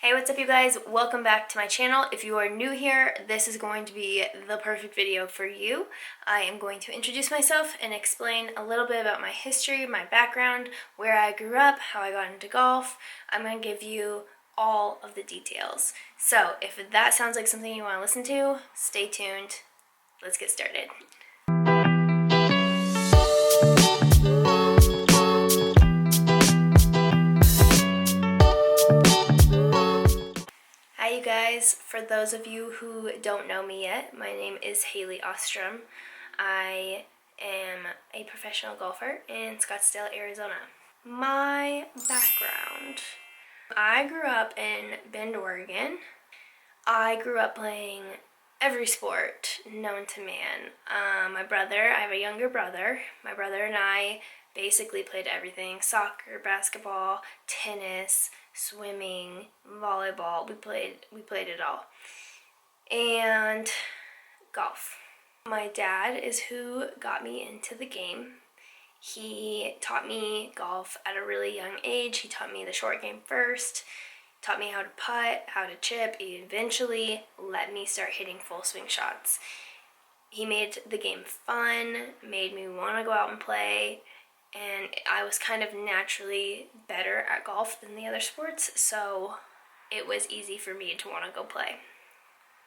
Hey, what's up you guys? Welcome back to my channel. If you are new here, this is going to be the perfect video for you. I am going to introduce myself and explain a little bit about my history, my background, where I grew up, how I got into golf. I'm going to give you all of the details. So if that sounds like something you want to listen to, stay tuned. Let's get started. Hi you guys, for those of you who don't know me yet, my name is Hailey Ostrom. I am a professional golfer in Scottsdale, Arizona. My background. I grew up in Bend, Oregon. I grew up playing every sport known to man. I have a younger brother. My brother and I basically played everything: soccer, basketball, tennis, swimming, volleyball. We played it all. And golf. My dad is who got me into the game. He taught me golf at a really young age. He taught me the short game first, taught me how to putt, how to chip. He eventually let me start hitting full swing shots. He made the game fun, made me want to go out and play, and I was kind of naturally better at golf than the other sports, so it was easy for me to want to go play.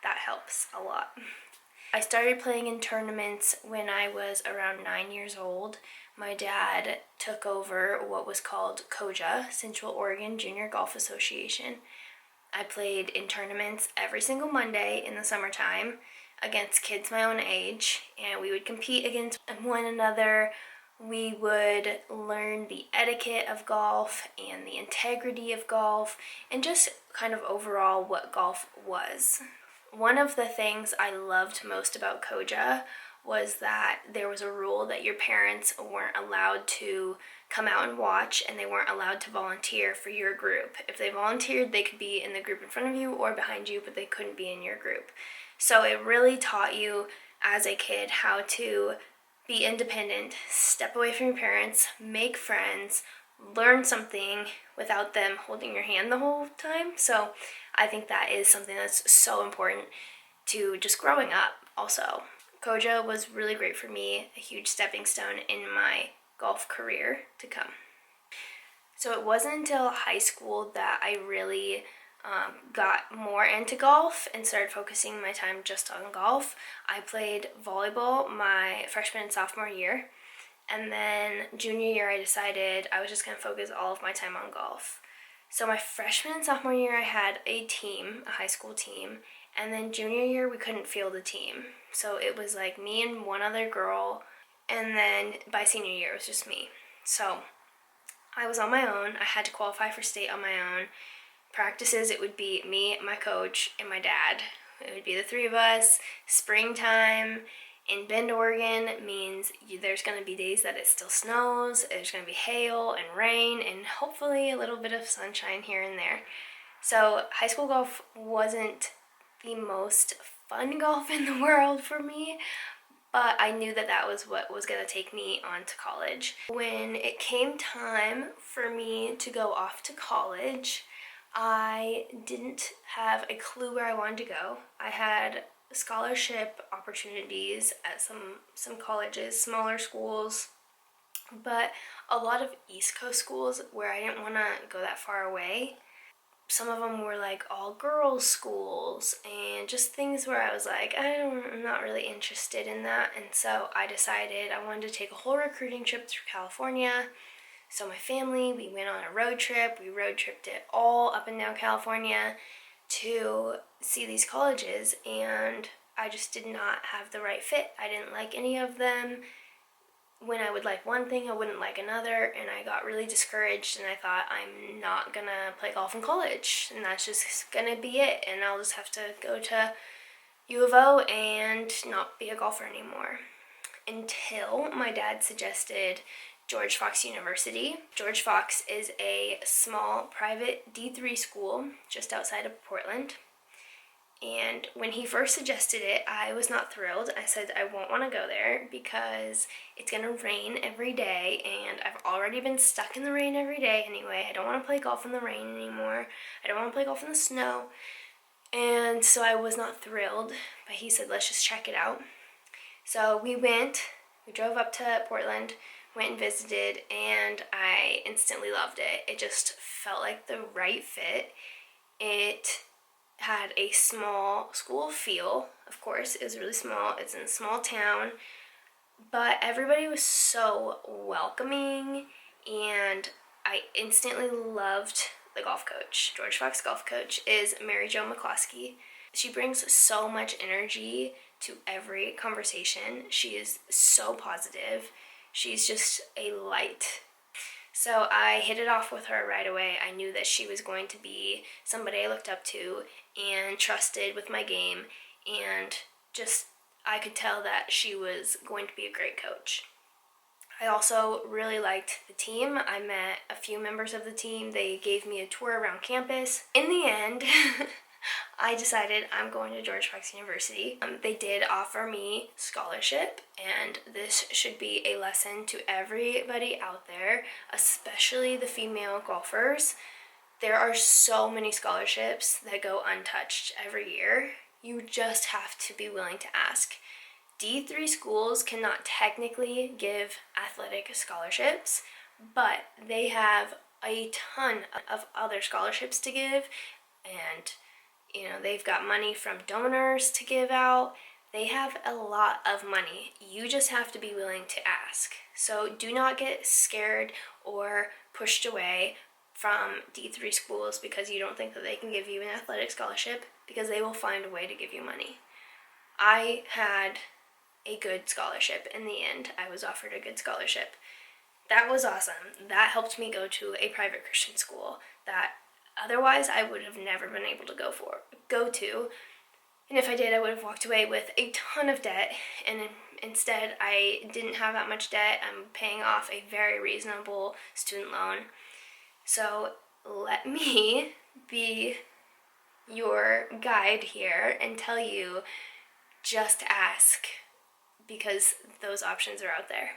That helps a lot. I started playing in tournaments when I was around 9 years old. My dad took over what was called COJA, Central Oregon Junior Golf Association. I played in tournaments every single Monday in the summertime against kids my own age, and we would compete against one another. We would learn the etiquette of golf and the integrity of golf and just kind of overall what golf was. One of the things I loved most about COJA was that there was a rule that your parents weren't allowed to come out and watch, and they weren't allowed to volunteer for your group. If they volunteered, they could be in the group in front of you or behind you, but they couldn't be in your group. So it really taught you as a kid how to be independent, step away from your parents, make friends, learn something without them holding your hand the whole time. So I think that is something that's so important to just growing up also. COJA was really great for me, a huge stepping stone in my golf career to come. So it wasn't until high school that I really got more into golf and started focusing my time just on golf. I played volleyball my freshman and sophomore year, and then junior year I decided I was just going to focus all of my time on golf. So my freshman and sophomore year I had a team, a high school team, and then junior year we couldn't field a team. So it was like me and one other girl, and then by senior year it was just me. So I was on my own. I had to qualify for state on my own. Practices, it would be me, my coach, and my dad. It would be the three of us. Springtime in Bend, Oregon means there's going to be days that it still snows, there's going to be hail and rain, and hopefully a little bit of sunshine here and there. So high school golf wasn't the most fun golf in the world for me, but I knew that that was what was going to take me on to college. When it came time for me to go off to college, I didn't have a clue where I wanted to go. I had scholarship opportunities at some colleges, smaller schools, but a lot of East Coast schools where I didn't want to go that far away. Some of them were like all girls schools and just things where I was like, I'm not really interested in that. And so I decided I wanted to take a whole recruiting trip through California. So my family, we went on a road trip. We road tripped it all up and down California to see these colleges, and I just did not have the right fit. I didn't like any of them. When I would like one thing, I wouldn't like another, and I got really discouraged, and I thought, I'm not gonna play golf in college, and that's just gonna be it, and I'll just have to go to U of O and not be a golfer anymore. Until my dad suggested George Fox University. George Fox is a small private D3 school just outside of Portland, And when he first suggested it, I was not thrilled. I said I won't want to go there because it's going to rain every day, and I've already been stuck in the rain every day anyway. I don't want to play golf in the rain anymore. I don't want to play golf in the snow. And so I was not thrilled, but he said, let's just check it out. So we drove up to Portland, went and visited, and I instantly loved it. It just felt like the right fit. It had a small school feel, of course. It was really small. It's in a small town, but everybody was so welcoming, and I instantly loved the golf coach. George Fox golf coach is Mary Jo McCloskey. She brings so much energy to every conversation. She is so positive. She's just a light. So I hit it off with her right away. I knew that she was going to be somebody I looked up to and trusted with my game, and just I could tell that she was going to be a great coach. I also really liked the team. I met a few members of the team. They gave me a tour around campus. In the end, I decided I'm going to George Fox University. They did offer me scholarship, and this should be a lesson to everybody out there, especially the female golfers. There are so many scholarships that go untouched every year. You just have to be willing to ask. D3 schools cannot technically give athletic scholarships, but they have a ton of other scholarships to give, and they've got money from donors to give out. They have a lot of money. You just have to be willing to ask. So do not get scared or pushed away from D3 schools because you don't think that they can give you an athletic scholarship, because they will find a way to give you money. I had a good scholarship in the end. I was offered a good scholarship. That was awesome. That helped me go to a private Christian school that otherwise I would have never been able to go to. And if I did, I would have walked away with a ton of debt, and instead I didn't have that much debt. I'm paying off a very reasonable student loan. So let me be your guide here and tell you, just ask, because those options are out there.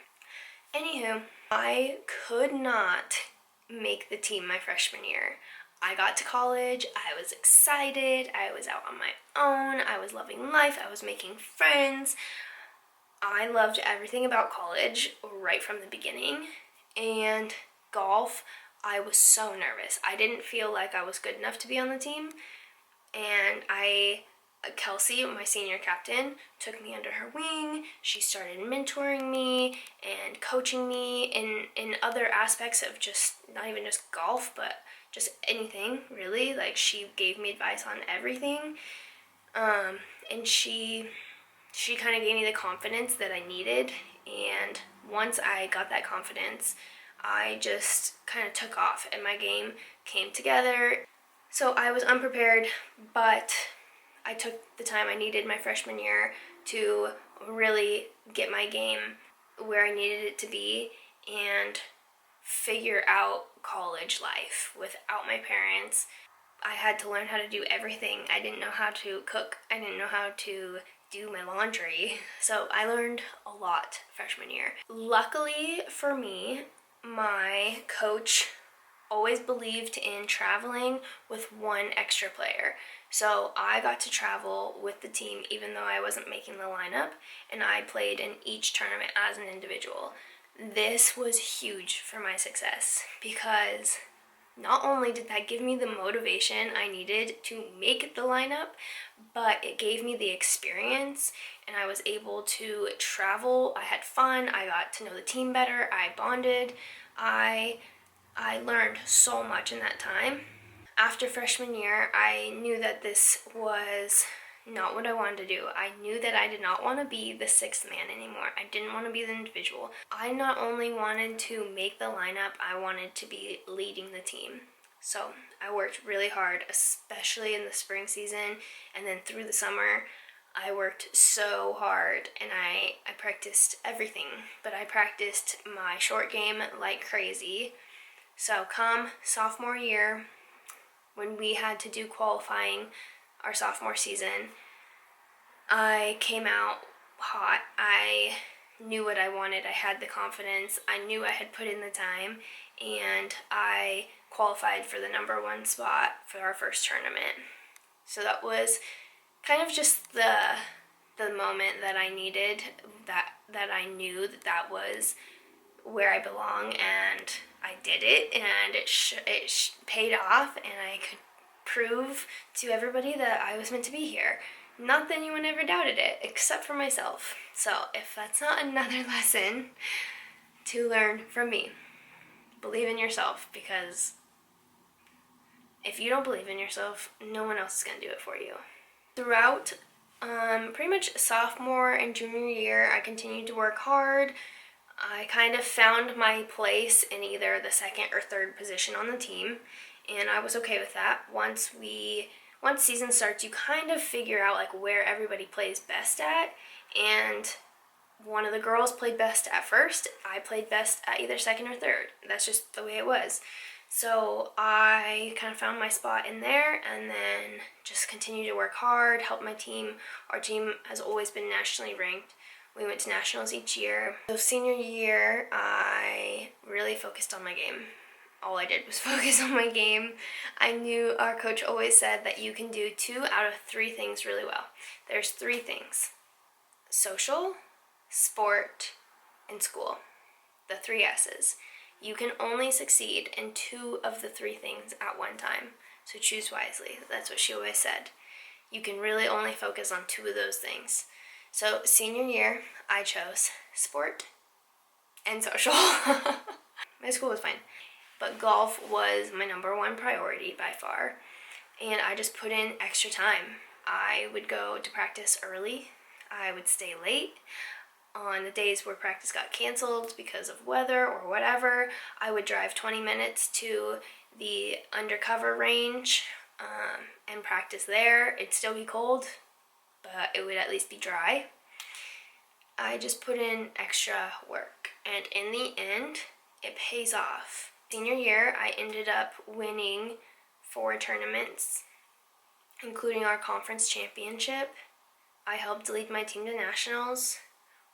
Anywho, I could not make the team my freshman year. I got to college, I was excited, I was out on my own, I was loving life, I was making friends. I loved everything about college right from the beginning. And golf, I was so nervous. I didn't feel like I was good enough to be on the team. And Kelsey, my senior captain, took me under her wing. She started mentoring me and coaching me in other aspects of just, not even just golf, but just anything, really. Like, she gave me advice on everything. And she kind of gave me the confidence that I needed. And once I got that confidence, I just kind of took off and my game came together. So I was unprepared, but I took the time I needed my freshman year to really get my game where I needed it to be and figure out college life without my parents. I had to learn how to do everything. I didn't know how to cook. I didn't know how to do my laundry. So I learned a lot freshman year. Luckily for me, my coach always believed in traveling with one extra player. So I got to travel with the team even though I wasn't making the lineup, and I played in each tournament as an individual. This was huge for my success because not only did that give me the motivation I needed to make the lineup, but it gave me the experience, and I was able to travel. I had fun. I got to know the team better. I bonded. I learned so much in that time. After freshman year, I knew that this was not what I wanted to do. I knew that I did not want to be the sixth man anymore. I didn't want to be the individual. I not only wanted to make the lineup, I wanted to be leading the team. So I worked really hard, especially in the spring season, and then through the summer. I worked so hard, and I practiced everything, but I practiced my short game like crazy. So come sophomore year, when we had to do qualifying, our sophomore season, I came out hot. I knew what I wanted. I had the confidence. I knew I had put in the time, and I qualified for the number 1 spot for our first tournament. So that was kind of just the moment that I needed, that I knew that was where I belong, and I did it, and it paid off, and I could prove to everybody that I was meant to be here. Not that anyone ever doubted it, except for myself. So if that's not another lesson to learn from me, believe in yourself, because if you don't believe in yourself, no one else is going to do it for you. Throughout pretty much sophomore and junior year, I continued to work hard. I kind of found my place in either the second or third position on the team, and I was okay with that. Once season starts, you kind of figure out like where everybody plays best at, and one of the girls played best at first. I played best at either second or third. That's just the way it was. So I kind of found my spot in there, and then just continued to work hard, help my team. Our team has always been nationally ranked. We went to nationals each year. So senior year, I really focused on my game. All I did was focus on my game. I knew our coach always said that you can do 2 out of 3 things really well. There's 3 things: social, sport, and school. The 3 S's. You can only succeed in 2 of the 3 things at one time. So choose wisely. That's what she always said. You can really only focus on 2 of those things. So senior year, I chose sport and social. My school was fine, but golf was my number 1 priority by far, and I just put in extra time. I would go to practice early. I would stay late. On the days where practice got canceled because of weather or whatever, I would drive 20 minutes to the undercover range and practice there. It'd still be cold, but it would at least be dry. I just put in extra work, and in the end, it pays off. Senior year, I ended up winning 4 tournaments, including our conference championship. I helped lead my team to nationals,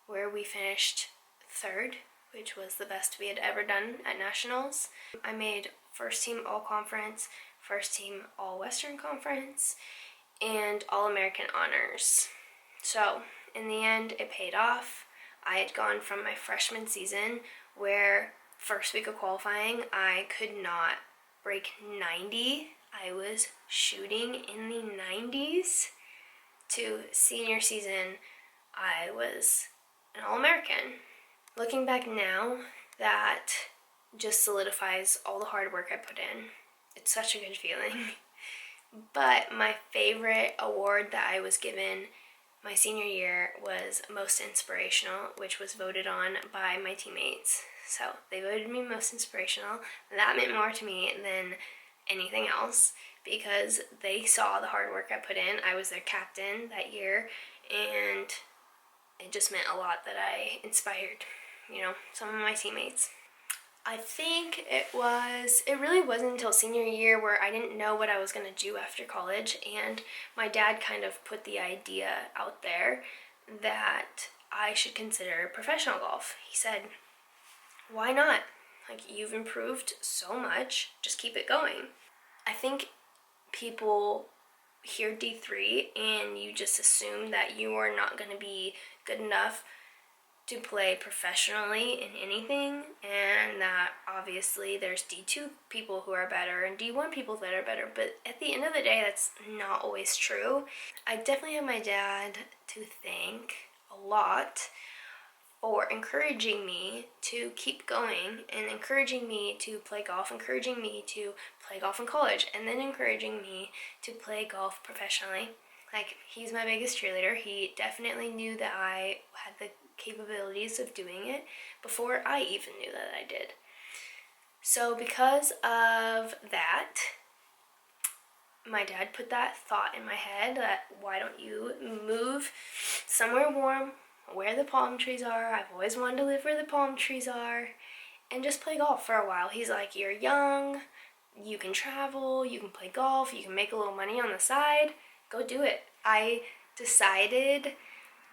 where we finished 3rd, which was the best we had ever done at nationals. I made first team all-conference, first team all-Western conference, and all-American honors. So in the end, it paid off. I had gone from my freshman season, where first week of qualifying, I could not break 90. I was shooting in the 90s, to senior season, I was an All-American. Looking back now, that just solidifies all the hard work I put in. It's such a good feeling. But my favorite award that I was given my senior year was Most Inspirational, which was voted on by my teammates. So they voted me Most Inspirational. That meant more to me than anything else, because they saw the hard work I put in. I was their captain that year, and it just meant a lot that I inspired, some of my teammates. I think it really wasn't until senior year where I didn't know what I was going to do after college, and my dad kind of put the idea out there that I should consider professional golf. He said, why not? Like, you've improved so much, just keep it going. I think people hear D3 and you just assume that you are not going to be good enough to play professionally in anything, and that obviously there's D2 people who are better and D1 people that are better, but at the end of the day, that's not always true. I definitely have my dad to thank a lot for encouraging me to keep going, and encouraging me to play golf, encouraging me to play golf in college, and then encouraging me to play golf professionally. Like, he's my biggest cheerleader. He definitely knew that I had the capabilities of doing it before I even knew that I did. So because of that, my dad put that thought in my head that, why don't you move somewhere warm, where the palm trees are? I've always wanted to live where the palm trees are, and just play golf for a while. He's like, you're young, you can travel, you can play golf, you can make a little money on the side, go do it. I decided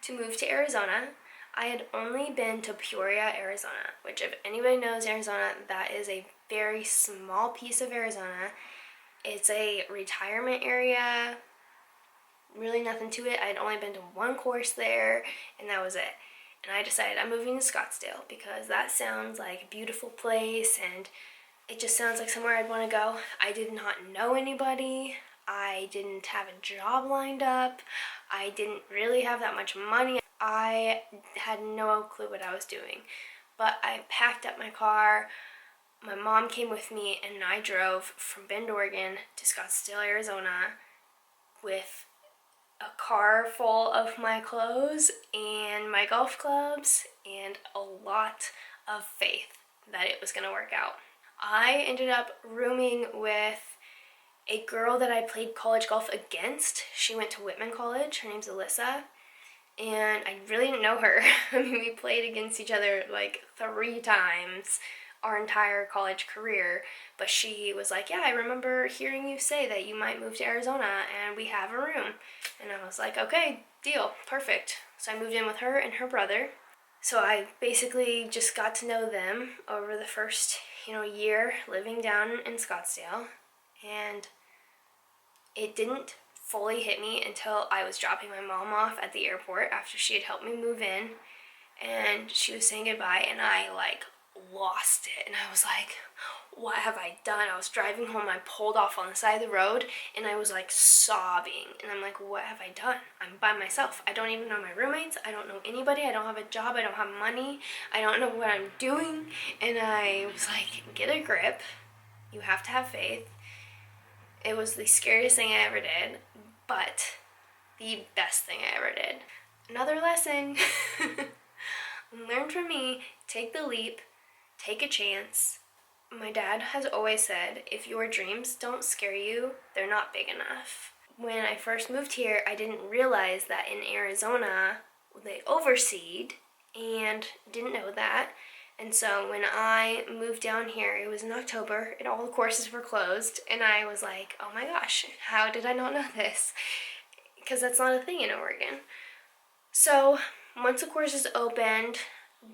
to move to Arizona. I had only been to Peoria, Arizona, which if anybody knows Arizona, that is a very small piece of Arizona. It's a retirement area, really nothing to it. I had only been to one course there, and that was it. And I decided I'm moving to Scottsdale because that sounds like a beautiful place, and it just sounds like somewhere I'd want to go. I did not know anybody. I didn't have a job lined up. I didn't really have that much money. I had no clue what I was doing. But I packed up my car. My mom came with me, and I drove from Bend, Oregon to Scottsdale, Arizona with a car full of my clothes and my golf clubs and a lot of faith that it was going to work out. I ended up rooming with a girl that I played college golf against. She went to Whitman College. Her name's Alyssa. And I really didn't know her. I mean, we played against each other like 3 times our entire college career. But she was like, yeah, I remember hearing you say that you might move to Arizona and we have a room. And I was like, okay, deal, perfect. So I moved in with her and her brother. So I basically just got to know them over the first, year living down in Scottsdale. And it didn't fully hit me until I was dropping my mom off at the airport after she had helped me move in, and she was saying goodbye, and I lost it, and I was like, what have I done? I was driving home, I pulled off on the side of the road, and I was sobbing, and I'm like, what have I done? I'm by myself. I don't even know my roommates. I don't know anybody. I don't have a job. I don't have money. I don't know what I'm doing. And I was like, get a grip. You have to have faith. It was the scariest thing I ever did, but the best thing I ever did. Another lesson. Learn from me. Take the leap. Take a chance. My dad has always said, if your dreams don't scare you, they're not big enough. When I first moved here, I didn't realize that in Arizona, they overseed, and didn't know that. And so when I moved down here, it was in October, and all the courses were closed, and I was like, oh my gosh, how did I not know this? Because that's not a thing in Oregon. So once the courses opened,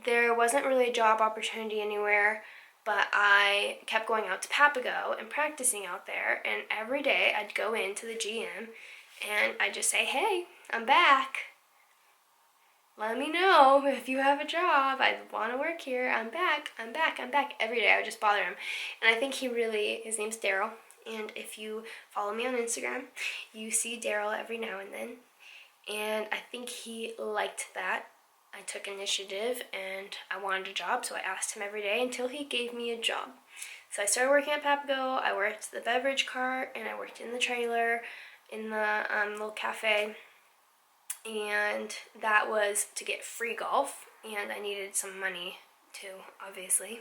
there wasn't really a job opportunity anywhere, but I kept going out to Papago and practicing out there, and every day I'd go into the GM, and I'd just say, hey, I'm back. Let me know if you have a job. I want to work here. I'm back. Every day I would just bother him. And I think his name's Daryl. And if you follow me on Instagram, you see Daryl every now and then. And I think he liked that. I took initiative and I wanted a job, so I asked him every day until he gave me a job. So I started working at Papago. I worked the beverage cart, and I worked in the trailer, in the little cafe. And that was to get free golf, and I needed some money too, obviously.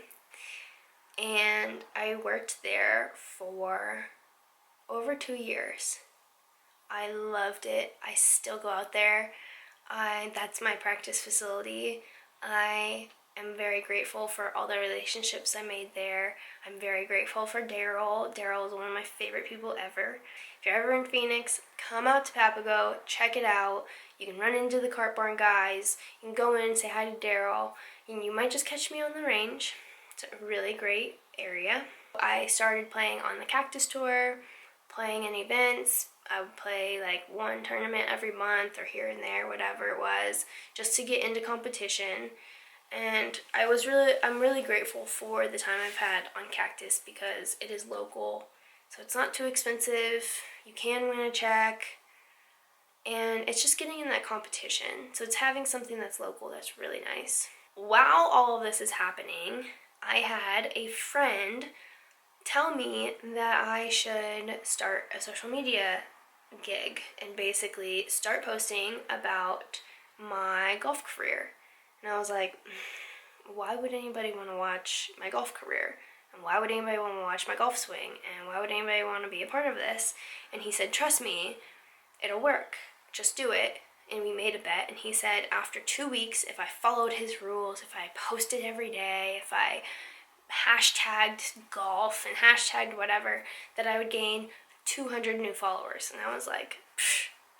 And I worked there for over 2 years. I loved it. I still go out there. That's my practice facility. I am very grateful for all the relationships I made there. I'm very grateful for Daryl. Daryl is one of my favorite people ever. If you're ever in Phoenix, come out to Papago, check it out. You can run into the Cart Barn guys. You can go in and say hi to Daryl. And you might just catch me on the range. It's a really great area. I started playing on the Cactus Tour, playing in events. I would play one tournament every month or here and there, whatever it was, just to get into competition. And I'm really grateful for the time I've had on Cactus because it is local. So it's not too expensive. You can win a check. And it's just getting in that competition. So it's having something that's local that's really nice. While all of this is happening, I had a friend tell me that I should start a social media gig and basically start posting about my golf career. And I was like, why would anybody want to watch my golf career? And why would anybody want to watch my golf swing? And why would anybody want to be a part of this? And he said, trust me, it'll work. Just do it. And we made a bet. And he said after 2 weeks, if I followed his rules, if I posted every day, if I hashtagged golf and hashtagged whatever, that I would gain 200 new followers. And I was like,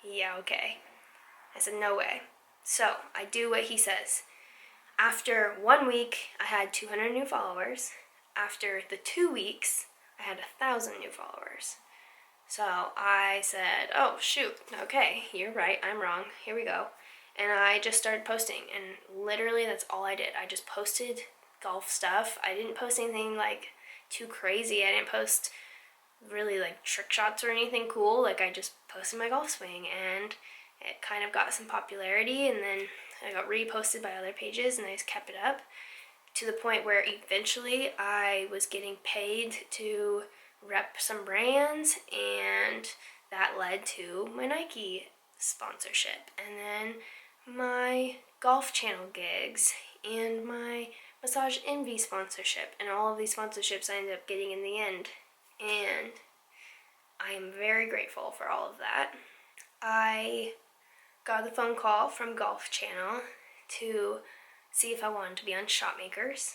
Yeah, okay. I said, no way. So I do what he says. After 1 week, I had 200 new followers. After the 2 weeks, I had 1,000 new followers. So I said, oh, shoot, okay, you're right, I'm wrong, here we go. And I just started posting, and literally that's all I did. I just posted golf stuff. I didn't post anything like too crazy. I didn't post really like trick shots or anything cool. Like, I just posted my golf swing, and it kind of got some popularity, and then I got reposted by other pages, and I just kept it up to the point where eventually I was getting paid to rep some brands, and that led to my Nike sponsorship, and then my golf channel gigs, and my Massage Envy sponsorship, and all of these sponsorships I ended up getting in the end, and I am very grateful for all of that. I got the phone call from Golf Channel to see if I wanted to be on Shotmakers,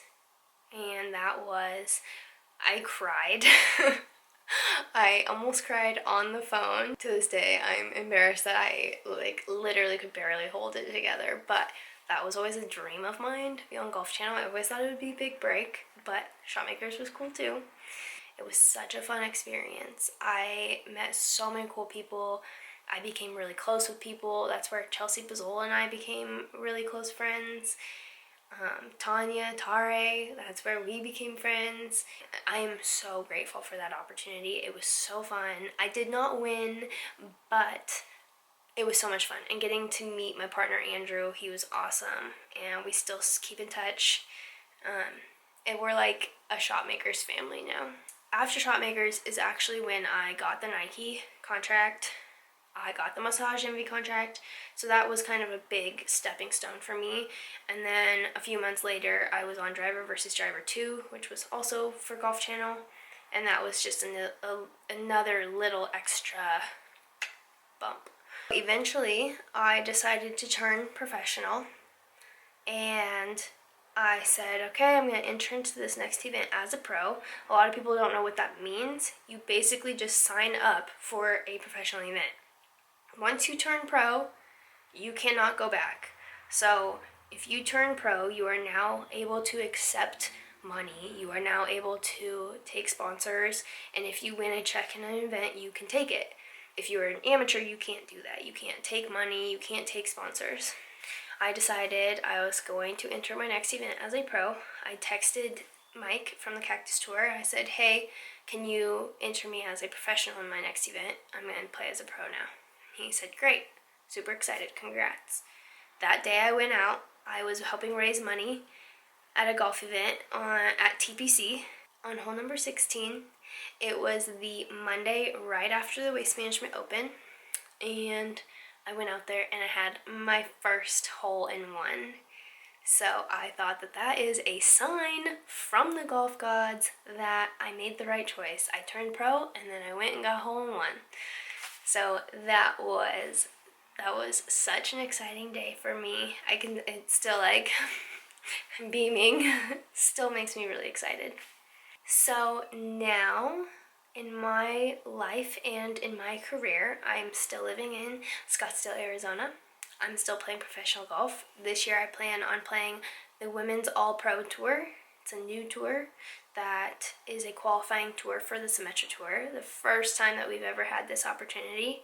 and that was, I cried. I almost cried on the phone. To this day, I'm embarrassed that I literally could barely hold it together, but that was always a dream of mine, to be on Golf Channel. I always thought it would be a big break, but Shotmakers was cool too. It was such a fun experience. I met so many cool people. I became really close with people. That's where Chelsea Bazzola and I became really close friends. Tanya, Tare, that's where we became friends. I am so grateful for that opportunity. It was so fun. I did not win, but it was so much fun. And getting to meet my partner Andrew, he was awesome, and we still keep in touch. And we're like a Shotmakers family now. After Shotmakers is actually when I got the Nike contract. I got the Massage Envy contract, so that was kind of a big stepping stone for me. And then a few months later, I was on Driver vs. Driver 2, which was also for Golf Channel, and that was just another little extra bump. Eventually, I decided to turn professional, and I said, okay, I'm going to enter into this next event as a pro. A lot of people don't know what that means. You basically just sign up for a professional event. Once you turn pro, you cannot go back. So if you turn pro, you are now able to accept money. You are now able to take sponsors. And if you win a check in an event, you can take it. If you're an amateur, you can't do that. You can't take money. You can't take sponsors. I decided I was going to enter my next event as a pro. I texted Mike from the Cactus Tour. I said, hey, can you enter me as a professional in my next event? I'm going to play as a pro now. He said, great, super excited, congrats. That day I went out, I was helping raise money at a golf event at TPC on hole number 16. It was the Monday right after the Waste Management Open, and I went out there and I had my first hole-in-one. So I thought that that is a sign from the golf gods that I made the right choice. I turned pro, and then I went and got hole-in-one. So that was such an exciting day for me. It's still like beaming. Still makes me really excited. So now in my life and in my career, I'm still living in Scottsdale, Arizona. I'm still playing professional golf. This year I plan on playing the Women's All-Pro Tour. It's a new tour that is a qualifying tour for the Symetra Tour, the first time that we've ever had this opportunity.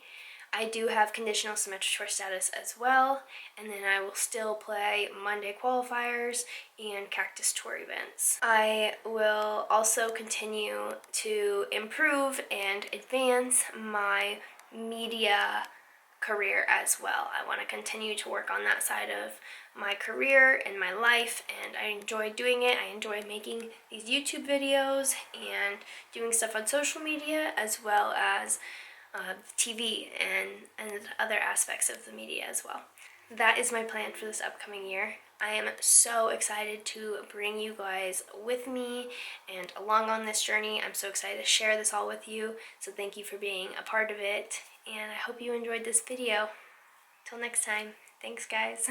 I do have conditional Symetra Tour status as well, and then I will still play Monday qualifiers and Cactus Tour events. I will also continue to improve and advance my media career as well. I want to continue to work on that side of my career and my life, and I enjoy doing it. I enjoy making these YouTube videos and doing stuff on social media, as well as TV and other aspects of the media as well. That is my plan for this upcoming year. I am so excited to bring you guys with me and along on this journey. I'm so excited to share this all with you, so thank you for being a part of it, and I hope you enjoyed this video. Till next time, thanks guys.